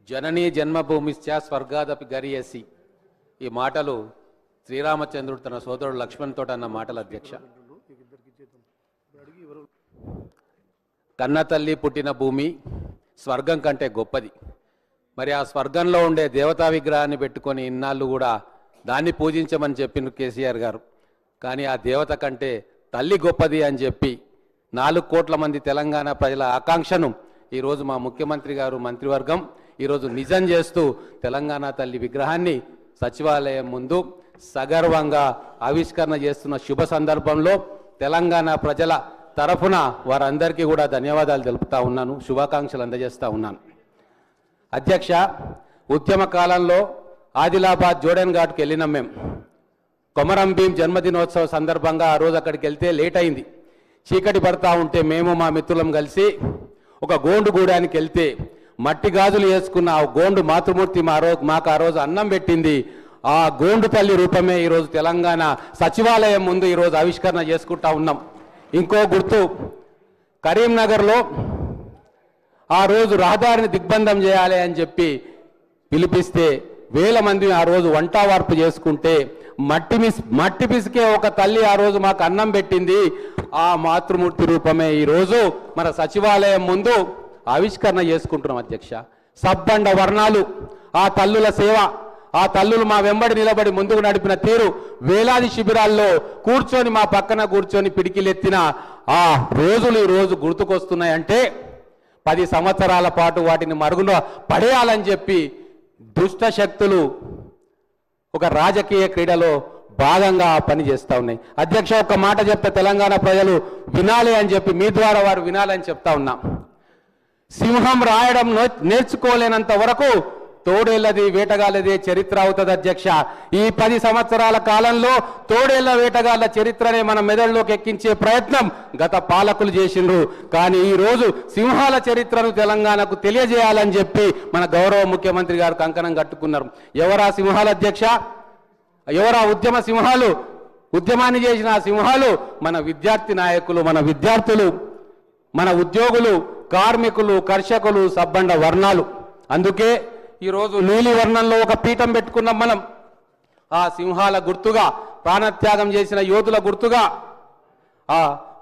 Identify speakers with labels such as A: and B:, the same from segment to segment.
A: జననీ జన్మభూమిశ్చ స్వర్గాదపి గరీయసి. ఈ మాటలు శ్రీరామచంద్రుడు తన సోదరుడు లక్ష్మణ్ తోట అన్న మాటలు అధ్యక్ష. కన్న తల్లి పుట్టిన భూమి స్వర్గం కంటే గొప్పది. మరి ఆ స్వర్గంలో ఉండే దేవతా విగ్రహాన్ని పెట్టుకొని ఇన్నాళ్ళు కూడా దాన్ని పూజించమని చెప్పిన కేసీఆర్ గారు. కానీ ఆ దేవత కంటే తల్లి గొప్పది అని చెప్పి 4 కోట్ల మంది తెలంగాణ ప్రజల ఆకాంక్షను ఈరోజు మా ముఖ్యమంత్రి గారు మంత్రివర్గం ఈరోజు నిజం చేస్తూ తెలంగాణ తల్లి విగ్రహాన్ని సచివాలయం ముందు సగర్వంగా ఆవిష్కరణ చేస్తున్న శుభ సందర్భంలో తెలంగాణ ప్రజల తరఫున వారందరికీ కూడా ధన్యవాదాలు తెలుపుతా ఉన్నాను, శుభాకాంక్షలు అందజేస్తూ ఉన్నాను. అధ్యక్ష, ఉద్యమ కాలంలో ఆదిలాబాద్ జోడెన్ ఘాట్కి వెళ్ళినాం మేము. కొమరం భీం జన్మదినోత్సవ సందర్భంగా ఆ రోజు అక్కడికి వెళ్తే లేట్ అయింది. చీకటి పడతా ఉంటే మేము మా మిత్రులం కలిసి ఒక గోండు గూడానికి వెళ్తే మట్టి గాజులు వేసుకున్న ఆ గోండు మాతృమూర్తి మాకు ఆ రోజు అన్నం పెట్టింది. ఆ గోండు తల్లి రూపమే ఈరోజు తెలంగాణ సచివాలయం ముందు ఈరోజు ఆవిష్కరణ చేసుకుంటా ఉన్నాం. ఇంకో గుర్తు, కరీంనగర్లో ఆ రోజు రహదారిని దిగ్బంధం చేయాలి అని చెప్పి పిలిపిస్తే వేల మంది ఆ రోజు వంట వార్పు చేసుకుంటే మట్టి పిసికే ఒక తల్లి ఆ రోజు మాకు అన్నం పెట్టింది. ఆ మాతృమూర్తి రూపమే ఈరోజు మన సచివాలయం ముందు ఆవిష్కరణ చేసుకుంటున్నాం అధ్యక్ష. సబ్బండ వర్ణాలు, ఆ తల్లుల సేవ, ఆ తల్లులు మా వెంబడి నిలబడి ముందుకు నడిపిన తీరు, వేలాది శిబిరాల్లో కూర్చొని మా పక్కన కూర్చొని పిడికిలెత్తిన ఆ రోజులు ఈ రోజు గుర్తుకొస్తున్నాయంటే 10 సంవత్సరాల పాటు వాటిని మరుగున పడేయాలని చెప్పి దుష్ట శక్తులు ఒక రాజకీయ క్రీడలో భాగంగా పనిచేస్తూ ఉన్నాయి. అధ్యక్ష, ఒక మాట చెప్తే తెలంగాణ ప్రజలు వినాలి అని చెప్పి మీ ద్వారా వారు వినాలని చెప్తా ఉన్నా. సింహం రాయడం నేర్చుకోలేనంత వరకు తోడేళ్లది వేటగాళ్ళదే చరిత్ర అవుతుంది అధ్యక్ష. ఈ 10 సంవత్సరాల కాలంలో తోడేళ్ల వేటగాళ్ళ చరిత్రనే మన మెదడులోకి ఎక్కించే ప్రయత్నం గత పాలకులు చేసిండ్రు. కానీ ఈ రోజు సింహాల చరిత్రను తెలంగాణకు తెలియజేయాలని చెప్పి మన గౌరవ ముఖ్యమంత్రి గారు కంకణం కట్టుకున్నారు. ఎవరా సింహాలు అధ్యక్ష? ఎవరా ఉద్యమ సింహాలు? ఉద్యమాన్ని చేసిన ఆ సింహాలు మన విద్యార్థి నాయకులు, మన విద్యార్థులు, మన ఉద్యోగులు, కార్మికులు, కర్షకులు, సబ్బండ వర్ణాలు. అందుకే ఈరోజు నీలి వర్ణంలో ఒక పీఠం పెట్టుకున్నాం మనం. ఆ సింహాల గుర్తుగా, ప్రాణత్యాగం చేసిన యోధుల గుర్తుగా ఆ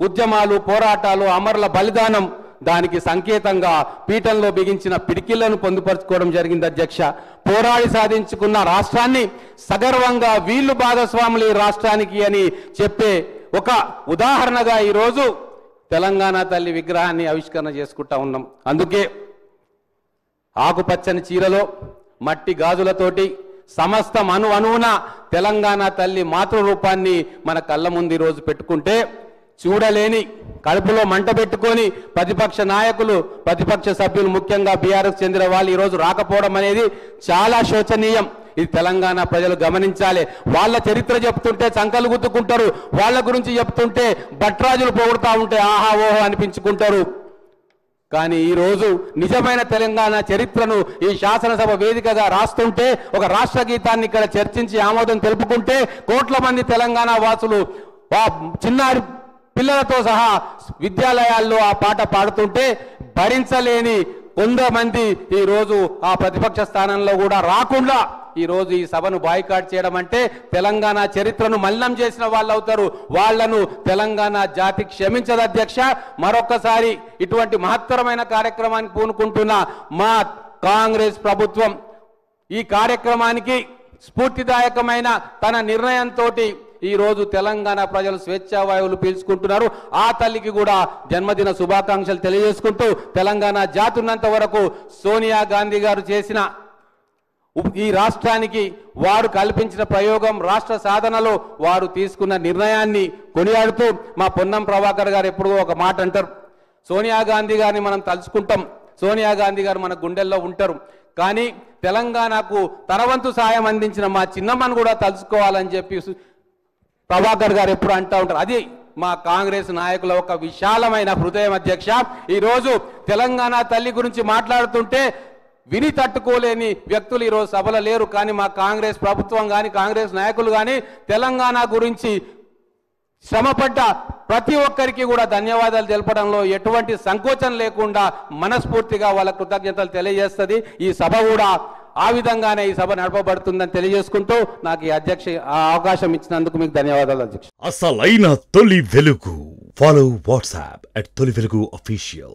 A: ఉద్యమాలు, పోరాటాలు, అమరుల బలిదానం, దానికి సంకేతంగా పీఠంలో బిగించిన పిడికిళ్లను పొందుపరుచుకోవడం జరిగింది అధ్యక్ష. పోరాడి సాధించుకున్న రాష్ట్రాన్ని సగర్వంగా వీళ్ళు భాగస్వాములు ఈ రాష్ట్రానికి అని చెప్పే ఒక ఉదాహరణగా ఈరోజు తెలంగాణ తల్లి విగ్రహాన్ని ఆవిష్కరణ చేసుకుంటా ఉన్నాం. అందుకే ఆకుపచ్చని చీరలో మట్టి గాజులతోటి సమస్తం అణువున తెలంగాణ తల్లి మాతృరూపాన్ని మన కళ్ళ ముందు ఈరోజు పెట్టుకుంటే చూడలేని కడుపులో మంట పెట్టుకొని ప్రతిపక్ష నాయకులు, ప్రతిపక్ష సభ్యులు, ముఖ్యంగా బీఆర్ఎస్ చెందిన వాళ్ళు ఈరోజు రాకపోవడం అనేది చాలా శోచనీయం. ఇది తెలంగాణ ప్రజలు గమనించాలి. వాళ్ళ చరిత్ర చెప్తుంటే చంకలు గుద్దుకుంటారు, వాళ్ళ గురించి చెప్తుంటే భట్రాజులు పొగుడుతూ ఉంటే ఆహా ఓహో అనిపించుకుంటారు. కానీ ఈరోజు నిజమైన తెలంగాణ చరిత్రను ఈ శాసనసభ వేదికగా రాస్తుంటే, ఒక రాష్ట్ర గీతాన్ని ఇక్కడ చర్చించి ఆమోదం తెలుపుకుంటే కోట్ల మంది తెలంగాణ వాసులు చిన్నారి పిల్లలతో సహా విద్యాలయాల్లో ఆ పాట పాడుతుంటే భరించలేని 100 మంది ఈరోజు ఆ ప్రతిపక్ష స్థానంలో కూడా రాకుండా ఈరోజు ఈ సభను బాయ్కాట్ చేయడం అంటే తెలంగాణ చరిత్రను మలినం చేసిన వాళ్ళు అవుతారు. వాళ్లను తెలంగాణ జాతి క్షమించదు అధ్యక్ష. మరొక్కసారి ఇటువంటి మహత్తరమైన కార్యక్రమానికి పూనుకుంటున్న మా కాంగ్రెస్ ప్రభుత్వం ఈ కార్యక్రమానికి స్ఫూర్తిదాయకమైన తన నిర్ణయంతో ఈరోజు తెలంగాణ ప్రజలు స్వేచ్ఛావాయువులు పీల్చుకుంటున్నారు. ఆ తల్లికి కూడా జన్మదిన శుభాకాంక్షలు తెలియజేసుకుంటూ తెలంగాణ జాతి ఉన్నంత వరకు సోనియా గాంధీ గారు చేసిన ఈ రాష్ట్రానికి వారు కల్పించిన ప్రయోగం, రాష్ట్ర సాధనలో వారు తీసుకున్న నిర్ణయాన్ని కొనియాడుతూ మా పొన్నం ప్రభాకర్ గారు ఎప్పుడూ ఒక మాట అంటారు, సోనియా గాంధీ గారిని మనం తలుచుకుంటాం, సోనియా గాంధీ గారు మన గుండెల్లో ఉంటారు, కానీ తెలంగాణకు తనవంతు సాయం అందించిన మా చిన్నమ్మను కూడా తలుచుకోవాలని చెప్పి ప్రభాకర్ గారు ఎప్పుడు అంటూ ఉంటారు. అది మా కాంగ్రెస్ నాయకుల ఒక విశాలమైన హృదయం అధ్యక్ష. ఈరోజు తెలంగాణ తల్లి గురించి మాట్లాడుతుంటే విని తట్టుకోలేని వ్యక్తులు ఈరోజు సభలో లేరు. కానీ మా కాంగ్రెస్ ప్రభుత్వం కానీ కాంగ్రెస్ నాయకులు కానీ తెలంగాణ గురించి శ్రమపడ్డ ప్రతి ఒక్కరికి కూడా ధన్యవాదాలు తెలపడంలో ఎటువంటి సంకోచం లేకుండా మనస్ఫూర్తిగా వాళ్ళ కృతజ్ఞతలు తెలియజేస్తుంది. ఈ సభ కూడా ఆ విధంగానే ఈ సభ నడపబడుతుందని తెలియజేసుకుంటూ నాకు ఈ అవకాశం ఇచ్చినందుకు మీకు ధన్యవాదాలు అధ్యక్ష.
B: అసలైన తొలి వెలుగు. ఫాలో వాట్సాప్ @తొలి వెలుగు official.